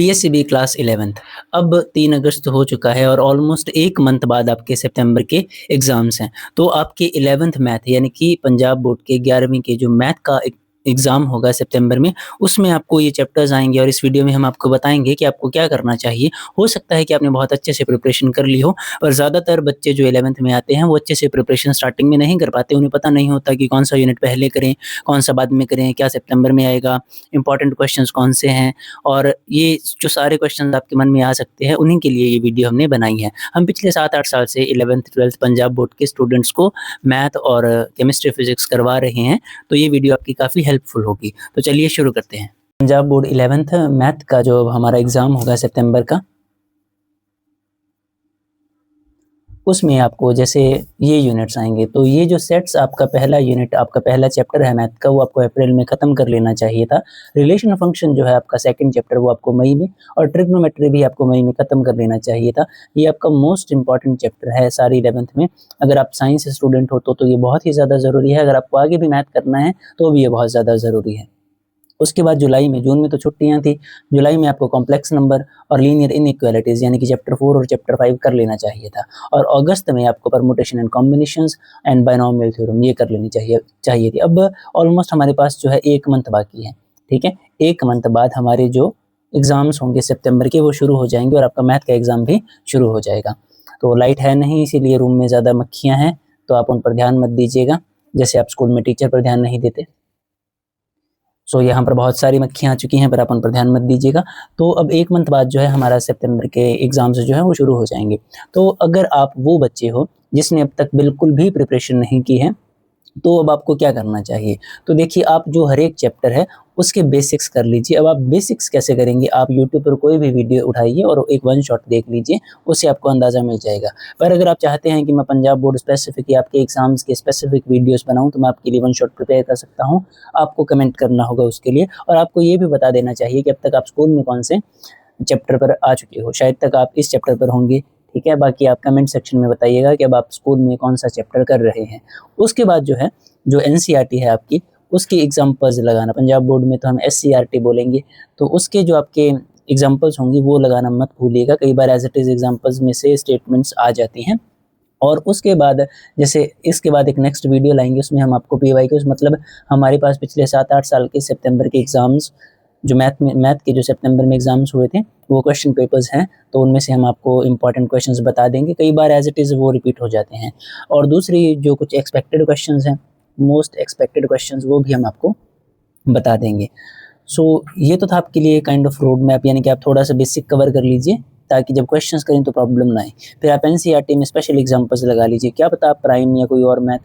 PSCB class 11th अब 3 अगस्त हो चुका है और ऑलमोस्ट 1 मंथ बाद आपके सितंबर के एग्ज़ाम्स हैं। तो आपके 11th मैथ यानी कि पंजाब बोर्ड के 11वीं के जो मैथ का एग्ज़ाम होगा सितंबर में, उसमें आपको ये चैप्टर्स आएँगे और इस वीडियो में हम आपको बताएँगे कि आपको क्या करना चाहिए। हो सकता है कि आपने बहुत अच्छे से प्रिपरेशन कर ली हो, पर ज़्यादातर बच्चे जो 11th में आते हैं, वो अच्छे से प्रिपरेशन स्टार्टिंग में नहीं कर पाते। उन्हें पता नहीं होता कि कौन-सा यूनिट पहले करें, कौन-सा बाद में करें, क्या सितंबर में आएगा, इम्पोर्टेंट क्वेश्चंस कौन से हैं और ये जो सारे क्वेश्चन आपके मन में आ सकते हैं, उन्हीं के लिए ये वीडियो हमने बनाई है। हम पिछले 7-8 साल से 11th-12th पंजाब बोर्ड के स्टूडेंट्स को मैथ और केमिस्ट्री, फिज़िक्स करवा रहे हैं, तो ये वीडियो आपकी काफ़ी हेल्पफुल होगी। तो चलिए शुरू करते हैं। पंजाब बोर्ड 11th मैथ का जो हमारा एग्ज़ाम होगा सितंबर का, उसमें आपको जैसे ये यूनिट्स आएँगे, तो ये जो सेट्स आपका पहला यूनिट, आपका पहला चैप्टर है मैथ का, वो आपको अप्रैल में ख़त्म कर लेना चाहिए था। रिलेशन फंक्शन जो है आपका सेकंड चैप्टर, वो आपको मई में, और ट्रिग्नोमेट्री भी आपको मई में ख़त्म कर लेना चाहिए था। ये आपका मोस्ट इम्पॉर्टेंट चैप्टर है सारी 11th में। अगर आप साइंस स्टूडेंट हो तो ये बहुत ही ज़्यादा ज़रूरी है। अगर आपको आगे भी मैथ करना है, तो भी ये बहुत ज़्यादा ज़रूरी है। उसके बाद जुलाई में, जून में तो छुट्टियाँ थी, जुलाई में आपको कॉम्प्लेक्स नंबर और लीनियर इनइक्वालिटीज़ यानी कि चैप्टर 4 और चैप्टर 5 कर लेना चाहिए था। और अगस्त में आपको permutation and combinations and binomial theorem ये कर लेनी चाहिए थी। अब ऑलमोस्ट हमारे पास जो है 1 मंथ बाकी है, ठीक है? 1 मंथ बाद हमारे जो एग्ज़ाम्स होंगे सितंबर के, वो शुरू हो जाएँगे और आपका मैथ का एग्ज़ाम भी शुरू हो जाएगा। तो लाइट है नहीं, इसीलिए रूम में ज़्यादा मक्खियाँ हैं, तो आप उन पर ध्यान मत दीजिएगा, जैसे आप स्कूल में टीचर पर ध्यान नहीं देते। सो यहाँ पर बहुत सारी मक्खियाँ आ चुकी हैं, पर आप उन पर ध्यान मत दीजिएगा। तो अब 1 मंथ बाद जो है हमारा सितंबर के एग्ज़ाम्स जो हैं वो शुरू हो जाएँगे। तो अगर आप वो बच्चे हो जिसने अब तक बिल्कुल भी प्रिपरेशन नहीं की है, तो अब आपको क्या करना चाहिए? तो देखिए, आप जो हर एक चैप्टर है उसके बेसिक्स कर लीजिए। अब आप बेसिक्स कैसे करेंगे? आप यूट्यूब पर कोई भी वीडियो उठाइए और एक वन शॉट देख लीजिए, उससे आपको अंदाज़ा मिल जाएगा। पर अगर आप चाहते हैं कि मैं पंजाब बोर्ड स्पेसिफिक या आपके एग्ज़ाम्स के स्पेसिफिक वीडियोज़ बनाऊँ, तो मैं आपके लिए वन शॉट प्रिपेयर कर सकता हूँ। आपको कमेंट करना होगा उसके लिए, और आपको ये भी बता देना चाहिए कि अब तक आप स्कूल में कौन से चैप्टर पर आ चुके हो। शायद तक आप इस चैप्टर पर होंगे, ठीक है? बाकी आप कमेंट सेक्शन में बताइएगा कि अब आप स्कूल में कौन-सा चैप्टर कर रहे हैं। उसके बाद जो है, जो एनसीईआरटी है आपकी, उसकी एग्ज़ाम्पल्स लगाना। पंजाब बोर्ड में तो हम एससीईआरटी बोलेंगे, तो उसके जो आपके एग्ज़ाम्पल्स होंगी वो लगाना मत भूलिएगा। कई बार एज़ इट इज़ एग्ज़ाम्पल्स में से स्टेटमेंट्स आ जाती हैं। और उसके बाद जैसे इसके बाद एक नेक्स्ट वीडियो लाएँगे, उसमें हम आपको पीवाईक्यूज़, मतलब हमारे पास पिछले 7-8 साल के सितंबर के एग्ज़ाम्स, जो मैथ के जो सितंबर में एग्ज़ाम्स हुए थे, वो क्वेश्चन पेपर्स हैं, तो उनमें से हम आपको इम्पोर्टेंट क्वेश्चंस बता देंगे। कई बार एज़ इट इज़ वो रिपीट हो जाते हैं। और दूसरी जो कुछ एक्सपेक्टेड क्वेश्चंस हैं, मोस्ट एक्सपेक्टेड क्वेश्चंस, वो भी हम आपको बता देंगे। सो ये तो था आपके लिए काइंड ऑफ रोड मैप, यानी कि आप थोड़ा-सा बेसिक कवर कर लीजिए, ताकि जब क्वेश्चंस करें तो प्रॉब्लम ना आए। फिर आप एनसीईआरटी में स्पेशल एग्ज़ाम्पल्स लगा लीजिए। क्या पता आप प्राइम या कोई और मैथ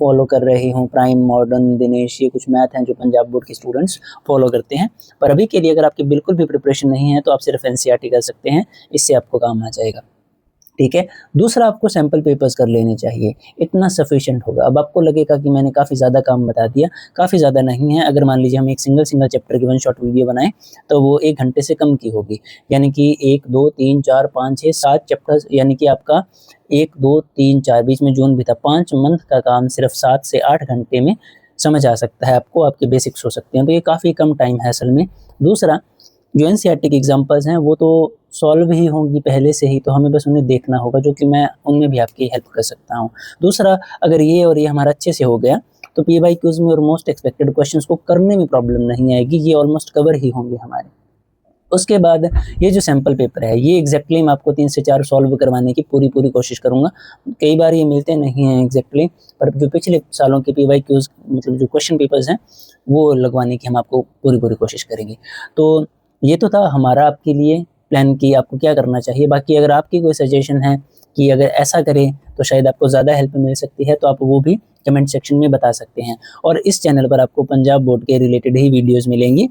फॉलो कर रहे हों, प्राइम, मॉडर्न, दिनेश, ये कुछ मैथ हैं जो पंजाब बोर्ड के स्टूडेंट्स फॉलो करते हैं। पर अभी के लिए अगर आपकी बिल्कुल भी प्रिपरेशन नहीं है, तो आप सिर्फ एनसीईआरटी कर सकते हैं, इससे आपको काम आ जाएगा, ठीक है? दूसरा, आपको सैंपल पेपर्स कर लेने चाहिए, इतना सफिशिएंट होगा। अब आपको लगेगा कि मैंने काफ़ी ज़्यादा काम बता दिया, काफ़ी ज़्यादा नहीं है। अगर मान लीजिए हम एक सिंगल चैप्टर की वन शॉट वीडियो बनाएँ, तो वो 1 घंटे से कम की होगी। यानी कि 1, 2, 3, 4, 5, 6, 7 चैप्टर्स, यानी कि आपका 1, 2, 3, 4, बीच में जून भी था, 5 मंथ का काम सिर्फ 7 से 8 घंटे में समझ आ सकता है आपको, आपके बेसिक्स हो सकते हैं। तो ये काफ़ी कम टाइम है असल में। दूसरा, जो एनसीईआरटी के एग्ज़ाम्पल्स हैं, वो तो सॉल्व ही होंगी पहले से ही, तो हमें बस उन्हें देखना होगा, जो कि मैं उनमें भी आपकी हेल्प कर सकता हूँ। दूसरा, अगर ये और ये हमारा अच्छे से हो गया, तो पीवाईक्यूज़ में और मोस्ट एक्सपेक्टेड क्वेश्चंस को करने में प्रॉब्लम नहीं आएगी, ये ऑलमोस्ट कवर ही होंगे हमारे। उसके बाद ये जो सैंपल पेपर है, ये एग्ज़ैक्टली मैं आपको 3 से 4 सॉल्व करवाने की पूरी कोशिश करूँगा। कई बार ये मिलते नहीं हैं एग्ज़ैक्टली, पर जो पिछले सालों के पीवाईक्यूज़, मतलब जो क्वेश्चन पेपर्स हैं, वो लगवाने की हम आपको पूरी कोशिश करेंगे। तो ये तो था हमारा आपके लिए प्लान कि आपको क्या करना चाहिए। बाकी अगर आपकी कोई सजेशन है कि अगर ऐसा करें तो शायद आपको ज़्यादा हेल्प मिल सकती है, तो आप वो भी कमेंट सेक्शन में बता सकते हैं। और इस चैनल पर आपको पंजाब बोर्ड के रिलेटेड ही वीडियोज़ मिलेंगी,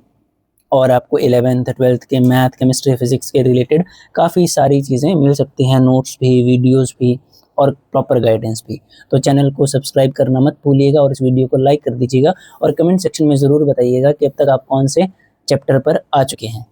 और आपको 11th 12th के मैथ, केमिस्ट्री, फिज़िक्स के रिलेटेड काफ़ी सारी चीज़ें मिल सकती हैं, नोट्स भी, वीडियोज़ भी और प्रॉपर गाइडेंस भी। तो चैनल को सब्सक्राइब करना मत भूलिएगा और इस वीडियो को लाइक कर दीजिएगा, और कमेंट सेक्शन में ज़रूर बताइएगा कि अब तक आप कौन से चैप्टर पर आ चुके हैं।